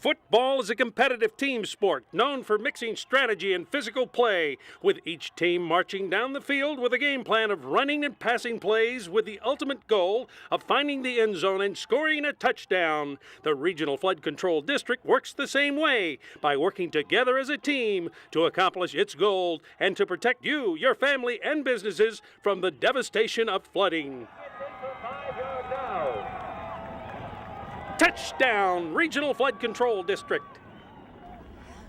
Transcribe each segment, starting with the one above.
Football is a competitive team sport known for mixing strategy and physical play, with each team marching down the field with a game plan of running and passing plays with the ultimate goal of finding the end zone and scoring a touchdown. The Regional Flood Control District works the same way by working together as a team to accomplish its goal and to protect you, your family, and businesses from the devastation of flooding. Touchdown, Regional Flood Control District.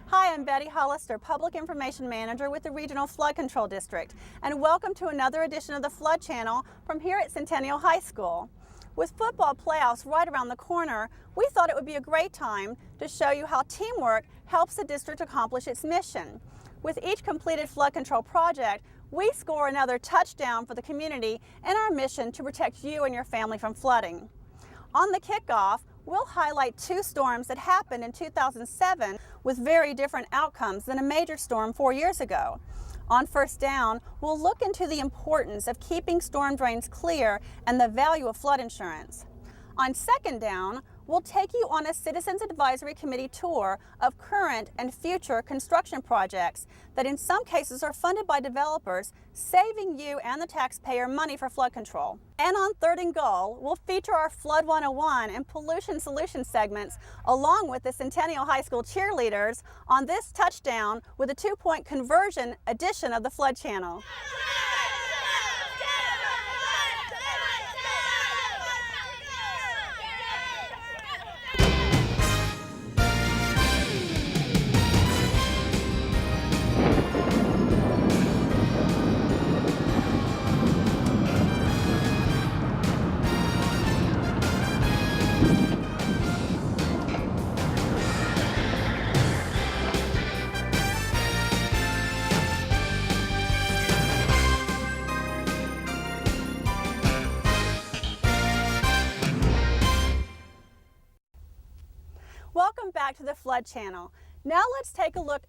Hi, I'm Betty Hollister, Public Information Manager with the Regional Flood Control District, and welcome to another edition of the Flood Channel from here at Centennial High School. With football playoffs right around the corner, we thought it would be a great time to show you how teamwork helps the district accomplish its mission. With each completed flood control project, we score another touchdown for the community in our mission to protect you and your family from flooding. On the kickoff, we'll highlight two storms that happened in 2007 with very different outcomes than a major storm 4 years ago. On First Down, we'll look into the importance of keeping storm drains clear and the value of flood insurance. On Second Down, we'll take you on a Citizens Advisory Committee tour of current and future construction projects that in some cases are funded by developers, saving you and the taxpayer money for flood control. And on Third and Goal, we'll feature our Flood 101 and Pollution Solution segments along with the Centennial High School cheerleaders on this touchdown with a 2-point conversion edition of the Flood Channel. Welcome back to the Flood Channel. Now let's take a look.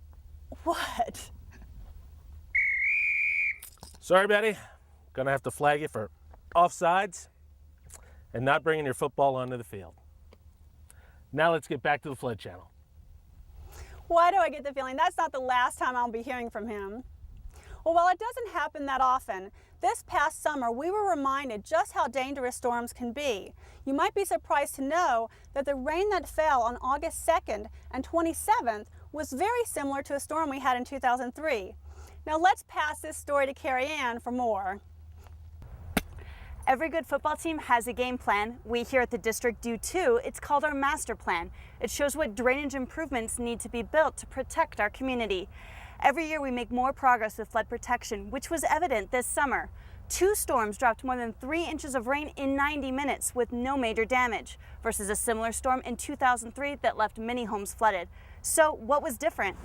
What? Sorry, Betty. Gonna have to flag you for offsides and not bringing your football onto the field. Now let's get back to the Flood Channel. Why do I get the feeling that's not the last time I'll be hearing from him? Well, while it doesn't happen that often, this past summer we were reminded just how dangerous storms can be. You might be surprised to know that the rain that fell on August 2nd and 27th was very similar to a storm we had in 2003. Now let's pass this story to Carrie Ann for more. Every good football team has a game plan. We here at the district do too. It's called our master plan. It shows what drainage improvements need to be built to protect our community. Every year we make more progress with flood protection, which was evident this summer. 2 storms dropped more than 3 inches of rain in 90 minutes with no major damage, versus a similar storm in 2003 that left many homes flooded. So what was different?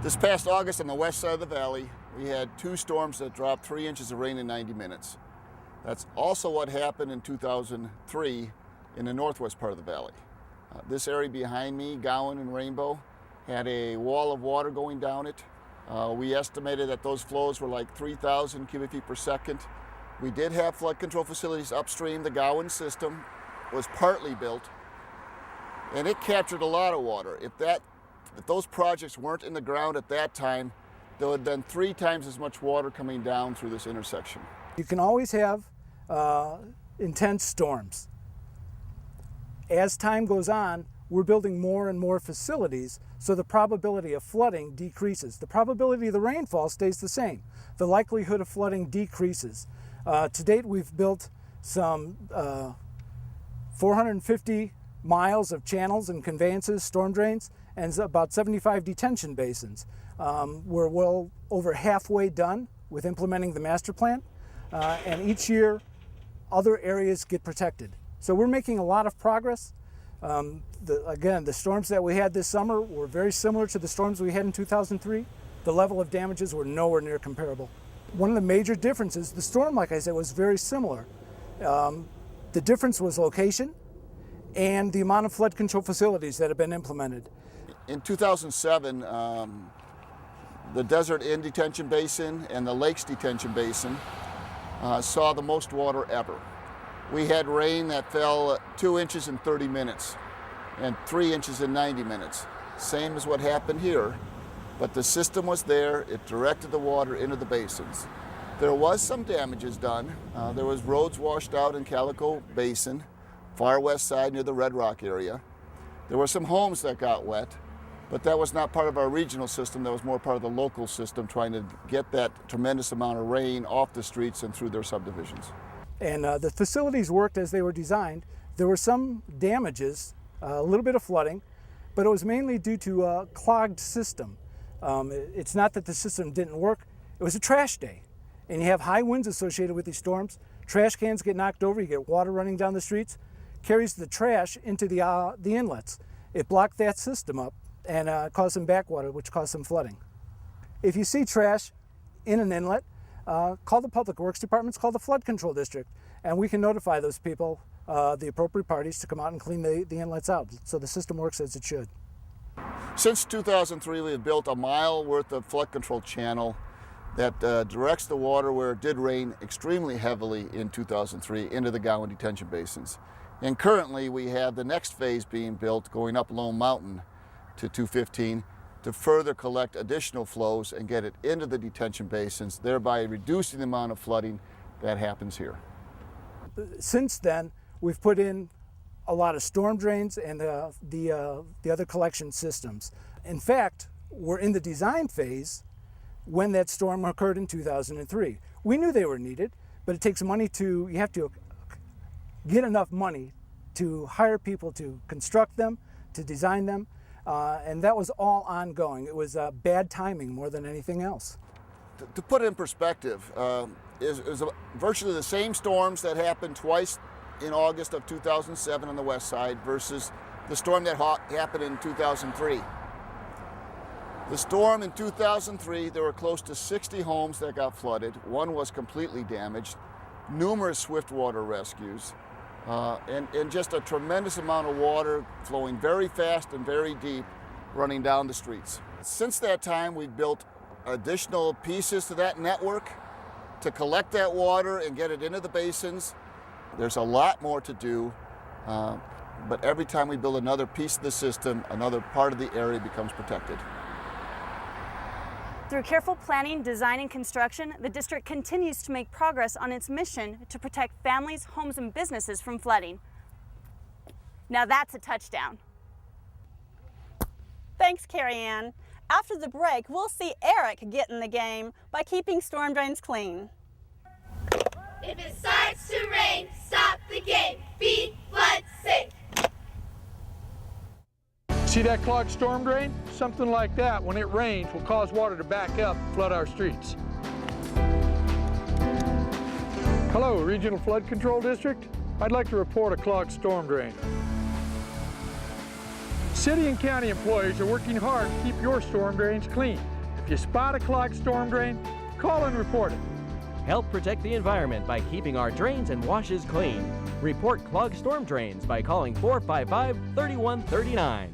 This past August on the west side of the valley, we had 2 storms that dropped 3 inches of rain in 90 minutes. That's also what happened in 2003 in the northwest part of the valley. This area behind me, Gowan and Rainbow, had a wall of water going down it. We estimated that those flows were like 3,000 cubic feet per second. We did have flood control facilities upstream. The Gowan system was partly built, and it captured a lot of water. If those projects weren't in the ground at that time, there would have been 3 times as much water coming down through this intersection. You can always have intense storms. As time goes on, we're building more and more facilities, so the probability of flooding decreases. The probability of the rainfall stays the same. The likelihood of flooding decreases. To date, we've built some 450 miles of channels and conveyances, storm drains, and about 75 detention basins. We're well over halfway done with implementing the master plan, and each year other areas get protected. So we're making a lot of progress. Again, the storms that we had this summer were very similar to the storms we had in 2003. The level of damages were nowhere near comparable. One of the major differences, the storm, like I said, was very similar. The difference was location and the amount of flood control facilities that have been implemented. In 2007, the Desert Inn Detention Basin and the Lakes Detention Basin saw the most water ever. We had rain that fell 2 inches in 30 minutes. and 3 inches in 90 minutes. Same as what happened here, but the system was there. It directed the water into the basins. There was some damages done. There was roads washed out in Calico Basin, far west side near the Red Rock area. There were some homes that got wet, but that was not part of our regional system. That was more part of the local system, trying to get that tremendous amount of rain off the streets and through their subdivisions. And the facilities worked as they were designed. There were some damages, a little bit of flooding, but it was mainly due to a clogged system. It's not that the system didn't work, it was a trash day. And you have high winds associated with these storms. Trash cans get knocked over, you get water running down the streets, carries the trash into the inlets. It blocked that system up and caused some backwater, which caused some flooding. If you see trash in an inlet, call the Public Works Departments, call the Flood Control District, and we can notify those people, the appropriate parties, to come out and clean the inlets out so the system works as it should. Since 2003, we have built a mile worth of flood control channel that directs the water where it did rain extremely heavily in 2003 into the Gowan detention basins. And currently we have the next phase being built going up Lone Mountain to 215 to further collect additional flows and get it into the detention basins, thereby reducing the amount of flooding that happens here. Since then, we've put in a lot of storm drains and the other collection systems. In fact, we're in the design phase when that storm occurred in 2003. We knew they were needed, but it takes money you have to get enough money to hire people to construct them, to design them, and that was all ongoing. It was bad timing more than anything else. To put it in perspective, is virtually the same storms that happened twice in August of 2007 on the west side versus the storm that happened in 2003. The storm in 2003, there were close to 60 homes that got flooded. One was completely damaged, numerous swift water rescues, and just a tremendous amount of water flowing very fast and very deep running down the streets. Since that time, we've built additional pieces to that network to collect that water and get it into the basins. There's a lot more to do, but every time we build another piece of the system, another part of the area becomes protected. Through careful planning, design, and construction, the district continues to make progress on its mission to protect families, homes, and businesses from flooding. Now that's a touchdown. Thanks, Carrie Ann. After the break, we'll see Eric get in the game by keeping storm drains clean. If it starts to rain, stop the game. Be flood safe. See that clogged storm drain? Something like that, when it rains, will cause water to back up and flood our streets. Hello, Regional Flood Control District. I'd like to report a clogged storm drain. City and county employees are working hard to keep your storm drains clean. If you spot a clogged storm drain, call and report it. Help protect the environment by keeping our drains and washes clean. Report clogged storm drains by calling 455-3139.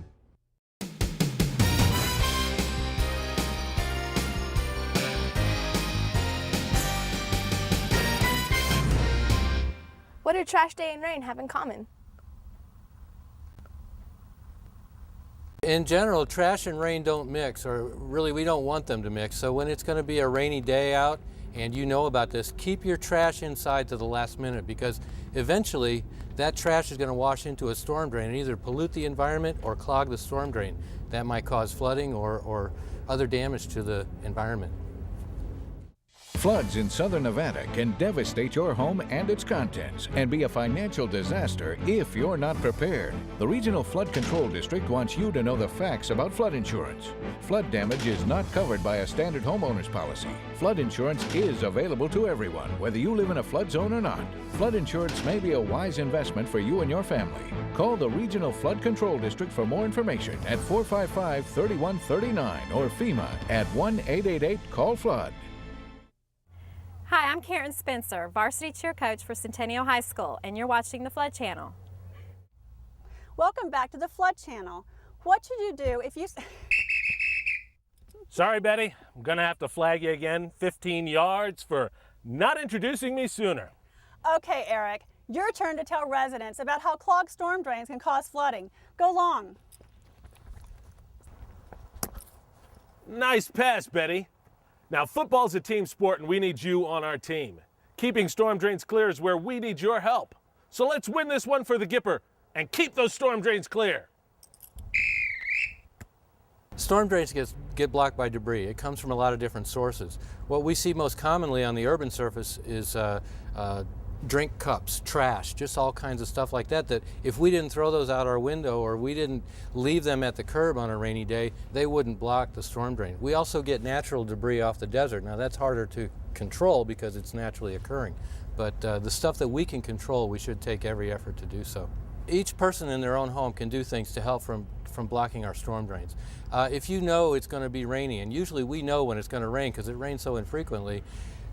What do trash day and rain have in common? In general, trash and rain don't mix, or really we don't want them to mix. So when it's going to be a rainy day out and you know about this, keep your trash inside to the last minute, because eventually that trash is going to wash into a storm drain and either pollute the environment or clog the storm drain. That might cause flooding or other damage to the environment. Floods in southern Nevada can devastate your home and its contents and be a financial disaster if you're not prepared. The Regional Flood Control District wants you to know the facts about flood insurance. Flood damage is not covered by a standard homeowner's policy. Flood insurance is available to everyone, whether you live in a flood zone or not. Flood insurance may be a wise investment for you and your family. Call the Regional Flood Control District for more information at 455-3139 or FEMA at 1-888-CALL-FLOOD. Hi, I'm Karen Spencer, varsity cheer coach for Centennial High School, and you're watching the Flood Channel. Welcome back to the Flood Channel. What should you do if you... Sorry, Betty. I'm going to have to flag you again 15 yards for not introducing me sooner. Okay, Eric, Your turn to tell residents about how clogged storm drains can cause flooding. Go Long. Nice pass, Betty. Now, football's a team sport and we need you on our team. Keeping storm drains clear is where we need your help. So let's win this one for the Gipper and keep those storm drains clear. Storm drains get blocked by debris. It comes from a lot of different sources. What we see most commonly on the urban surface is drink cups, trash, just all kinds of stuff like that, that if we didn't throw those out our window or we didn't leave them at the curb on a rainy day, they wouldn't block the storm drain. We also get natural debris off the desert. Now that's harder to control because it's naturally occurring. But the stuff that we can control, we should take every effort to do so. Each person in their own home can do things to help from blocking our storm drains. If you know it's going to be rainy, and usually we know when it's going to rain because it rains so infrequently,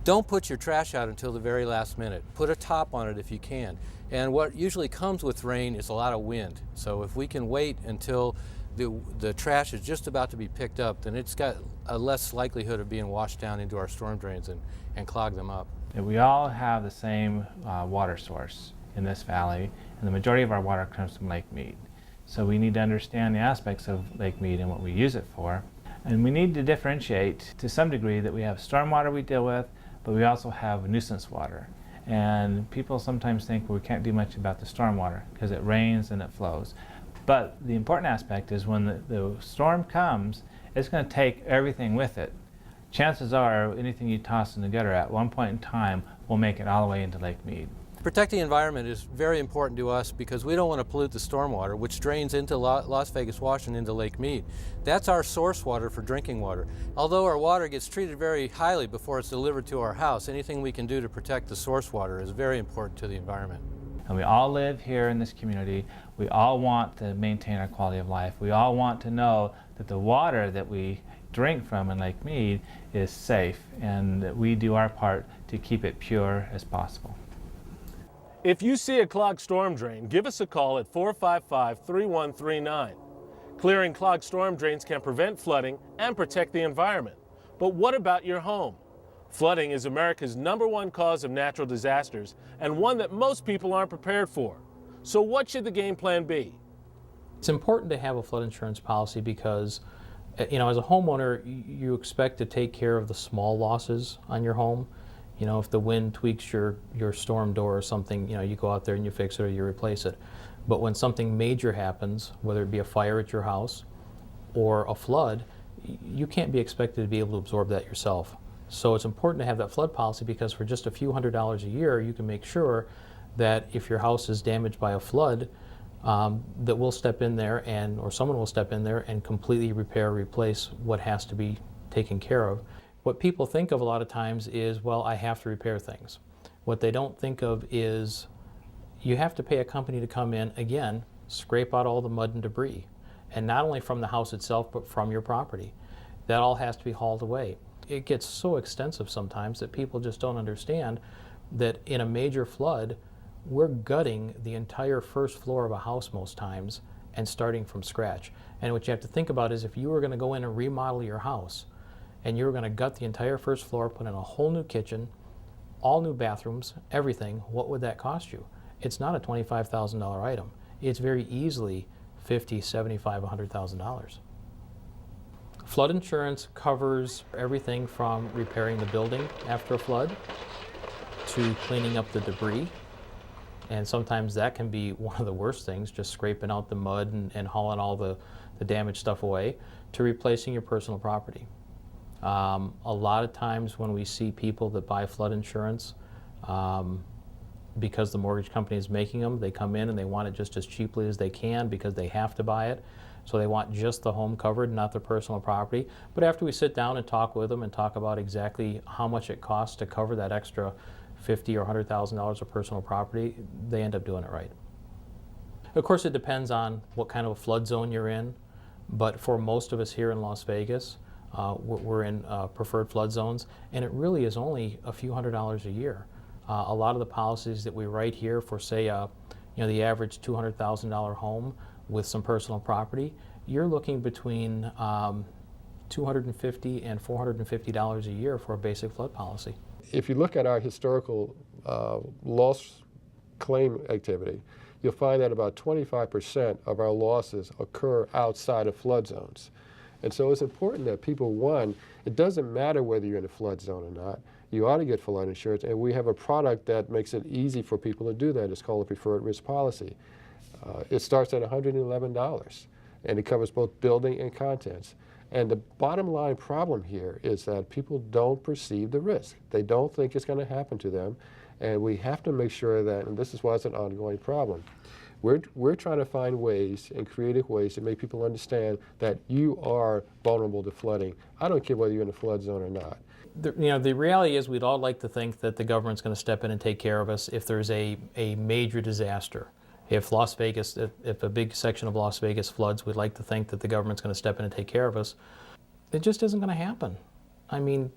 don't put your trash out until the very last minute. Put a top on it if you can. And what usually comes with rain is a lot of wind. So if we can wait until the trash is just about to be picked up, then it's got a less likelihood of being washed down into our storm drains and clog them up. We all have the same water source in this valley, and the majority of our water comes from Lake Mead. So we need to understand the aspects of Lake Mead and what we use it for. And we need to differentiate to some degree that we have stormwater we deal with, but we also have nuisance water. And people sometimes think, well, we can't do much about the stormwater because it rains and it flows. But the important aspect is when the storm comes, it's going to take everything with it. Chances are anything you toss in the gutter at one point in time will make it all the way into Lake Mead. Protecting the environment is very important to us because we don't want to pollute the stormwater, which drains into Las Vegas Wash and into Lake Mead. That's our source water for drinking water. Although our water gets treated very highly before it's delivered to our house, anything we can do to protect the source water is very important to the environment. And we all live here in this community. We all want to maintain our quality of life. We all want to know that the water that we drink from in Lake Mead is safe and that we do our part to keep it pure as possible. If you see a clogged storm drain, give us a call at 455-3139. Clearing clogged storm drains can prevent flooding and protect the environment. But what about your home? Flooding is America's #1 cause of natural disasters and one that most people aren't prepared for. So what should the game plan be? It's important to have a flood insurance policy because, as a homeowner, you expect to take care of the small losses on your home. If the wind tweaks your storm door or something, you go out there and you fix it or you replace it. But when something major happens, whether it be a fire at your house or a flood, you can't be expected to be able to absorb that yourself. So it's important to have that flood policy because for just a few $100s a year, you can make sure that if your house is damaged by a flood, that we'll step in there or someone will step in there and completely repair, replace what has to be taken care of. What people think of a lot of times is, well, I have to repair things. What they don't think of is you have to pay a company to come in, again, scrape out all the mud and debris. And not only from the house itself, but from your property. That all has to be hauled away. It gets so extensive sometimes that people just don't understand that in a major flood, we're gutting the entire first floor of a house most times and starting from scratch. And what you have to think about is if you were going to go in and remodel your house, and you were going to gut the entire first floor, put in a whole new kitchen, all new bathrooms, everything, what would that cost you? It's not a $25,000 item. It's very easily $50,000, $75,000, $100,000. Flood insurance covers everything from repairing the building after a flood to cleaning up the debris. And sometimes that can be one of the worst things, just scraping out the mud and hauling all the damaged stuff away, to replacing your personal property. A lot of times when we see people that buy flood insurance, because the mortgage company is making them, they come in and they want it just as cheaply as they can because they have to buy it. So they want just the home covered, not their personal property. But after we sit down and talk with them and talk about exactly how much it costs to cover that extra $50,000 or $100,000 of personal property, they end up doing it right. Of course, it depends on what kind of a flood zone you're in. But for most of us here in Las Vegas, we're in preferred flood zones, and it really is only a few $100s a year. A lot of the policies that we write here for, say, the average $200,000 home with some personal property, you're looking between $250 and $450 a year for a basic flood policy. If you look at our historical loss claim activity, you'll find that about 25% of our losses occur outside of flood zones. And so it's important that people, one, it doesn't matter whether you're in a flood zone or not. You ought to get flood insurance, and we have a product that makes it easy for people to do that. It's called a preferred risk policy. It starts at $111, and it covers both building and contents. And the bottom line problem here is that people don't perceive the risk. They don't think it's going to happen to them, and we have to make sure that, and this is why it's an ongoing problem, we're trying to find ways and creative ways to make people understand that you are vulnerable to flooding. I don't care whether you're in a flood zone or not. The reality is we'd all like to think that the government's going to step in and take care of us if there's a major disaster. If Las Vegas, if a big section of Las Vegas floods, we'd like to think that the government's going to step in and take care of us. It just isn't going to happen. I mean,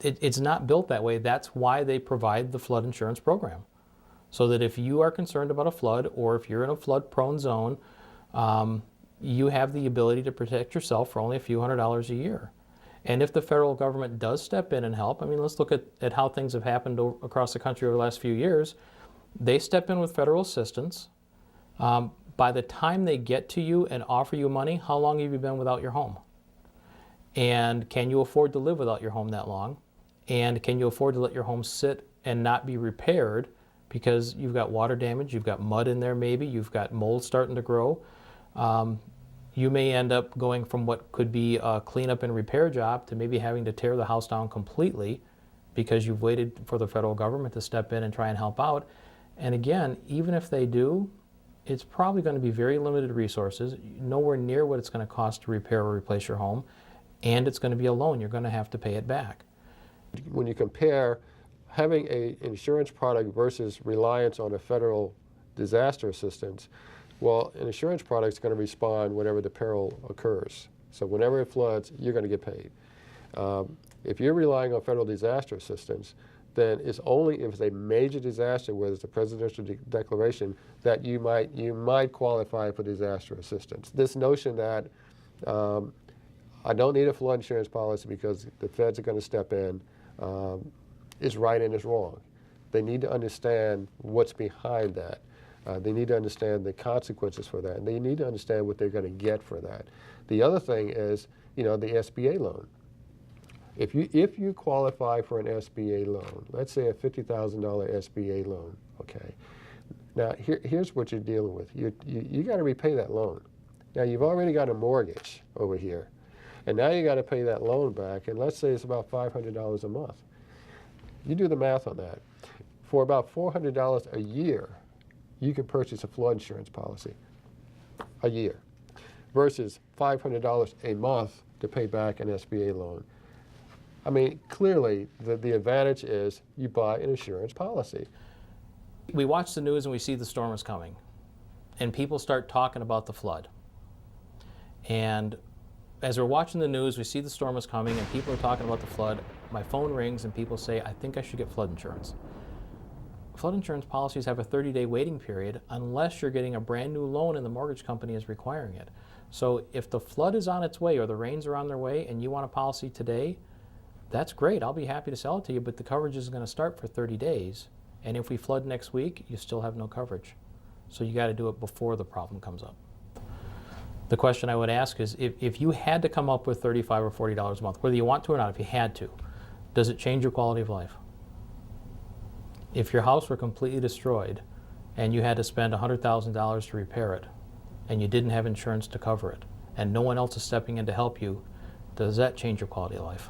it's not built that way. That's why they provide the flood insurance program. So that if you are concerned about a flood, or if you're in a flood-prone zone, you have the ability to protect yourself for only a few $100s a year. And if the federal government does step in and help, I mean, let's look at how things have happened across the country over the last few years. They step in with federal assistance. By the time they get to you and offer you money, how long have you been without your home? And can you afford to live without your home that long? And can you afford to let your home sit and not be repaired because you've got water damage, you've got mud in there maybe, you've got mold starting to grow? You may end up going from what could be a cleanup and repair job to maybe having to tear the house down completely because you've waited for the federal government to step in and try and help out. And again, even if they do, it's probably going to be very limited resources, nowhere near what it's going to cost to repair or replace your home, and it's going to be a loan. You're going to have to pay it back. When you compare having an insurance product versus reliance on a federal disaster assistance, well, an insurance product is going to respond whenever the peril occurs. So whenever it floods, you're going to get paid. If you're relying on federal disaster assistance, then it's only if it's a major disaster, whether it's a presidential declaration, that you might qualify for disaster assistance. This notion that I don't need a flood insurance policy because the feds are going to step in is right and is wrong. They need to understand what's behind that. They need to understand the consequences for that, and they need to understand what they're going to get for that. The other thing is, the SBA loan. If you qualify for an SBA loan, let's say a $50,000 SBA loan, okay. Now here's what you're dealing with. You got to repay that loan. Now you've already got a mortgage over here, and now you got to pay that loan back. And let's say it's about $500 a month. You do the math on that. For about $400 a year, you can purchase a flood insurance policy a year, versus $500 a month to pay back an SBA loan. I mean, clearly, the advantage is you buy an insurance policy. We watch the news and we see the storm is coming, and people start talking about the flood. And as we're watching the news, we see the storm is coming and people are talking about the flood. My phone rings and people say, I think I should get flood insurance. Flood insurance policies have a 30-day waiting period unless you're getting a brand new loan and the mortgage company is requiring it. So if the flood is on its way or the rains are on their way and you want a policy today, that's great. I'll be happy to sell it to you, but the coverage is going to start for 30 days. And if we flood next week, you still have no coverage. So you got to do it before the problem comes up. The question I would ask is, if you had to come up with $35 or $40 a month, whether you want to or not, if you had to, does it change your quality of life? If your house were completely destroyed and you had to spend $100,000 to repair it and you didn't have insurance to cover it and no one else is stepping in to help you, does that change your quality of life?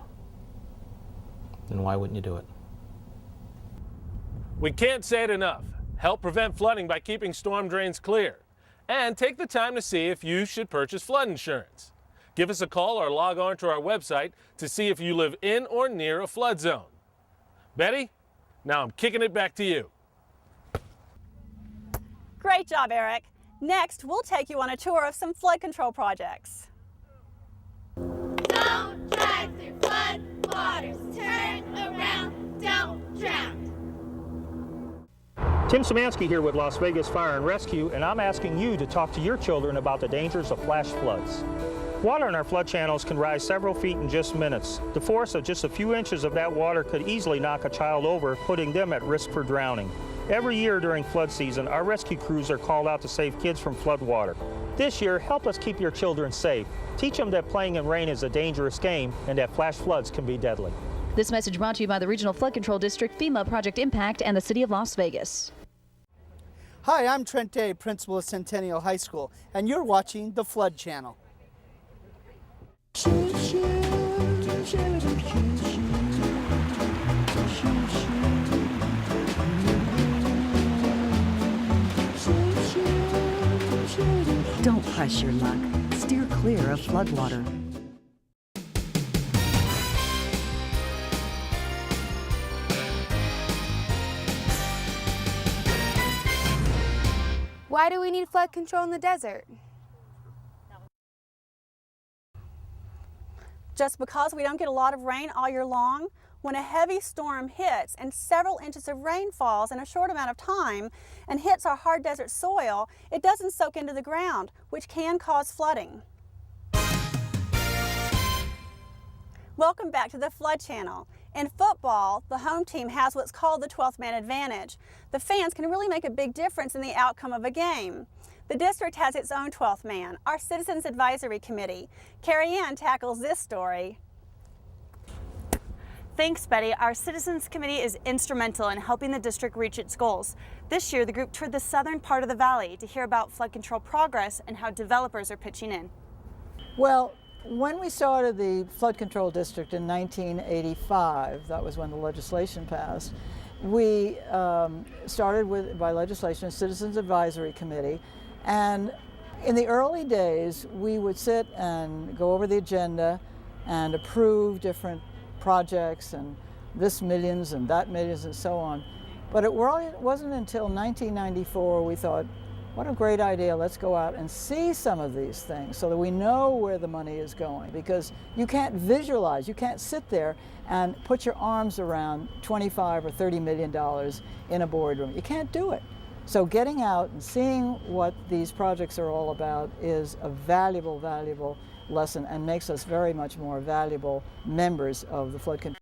Then why wouldn't you do it? We can't say it enough. Help prevent flooding by keeping storm drains clear. And take the time to see if you should purchase flood insurance. Give us a call or log on to our website to see if you live in or near a flood zone. Betty, now I'm kicking it back to you. Great job, Eric. Next, we'll take you on a tour of some flood control projects. Don't drive through flood waters. Turn around. Don't drown. Tim Szymanski here with Las Vegas Fire and Rescue, and I'm asking you to talk to your children about the dangers of flash floods. Water in our flood channels can rise several feet in just minutes. The force of just a few inches of that water could easily knock a child over, putting them at risk for drowning. Every year during flood season, our rescue crews are called out to save kids from flood water. This year, help us keep your children safe. Teach them that playing in rain is a dangerous game and that flash floods can be deadly. This message brought to you by the Regional Flood Control District, FEMA, Project Impact, and the City of Las Vegas. Hi, I'm Trent Day, principal of Centennial High School, and you're watching the Flood Channel. Don't press your luck. Steer clear of floodwater. Why do we need flood control in the desert? Just because we don't get a lot of rain all year long, when a heavy storm hits and several inches of rain falls in a short amount of time and hits our hard desert soil, it doesn't soak into the ground, which can cause flooding. Welcome back to the Flood Channel. In football, the home team has what's called the 12th man advantage. The fans can really make a big difference in the outcome of a game. The district has its own 12th man, our Citizens Advisory Committee. Carrie Ann tackles this story. Thanks, Betty. Our Citizens Committee is instrumental in helping the district reach its goals. This year, the group toured the southern part of the valley to hear about flood control progress and how developers are pitching in. Well, when we started the Flood Control District in 1985, that was when the legislation passed, we started by legislation a Citizens Advisory Committee. And in the early days, we would sit and go over the agenda and approve different projects and this millions and that millions and so on. But it wasn't until 1994 we thought, what a great idea, let's go out and see some of these things so that we know where the money is going. Because you can't visualize, you can't sit there and put your arms around $25 or $30 million in a boardroom. You can't do it. So getting out and seeing what these projects are all about is a valuable, valuable lesson and makes us very much more valuable members of the flood control.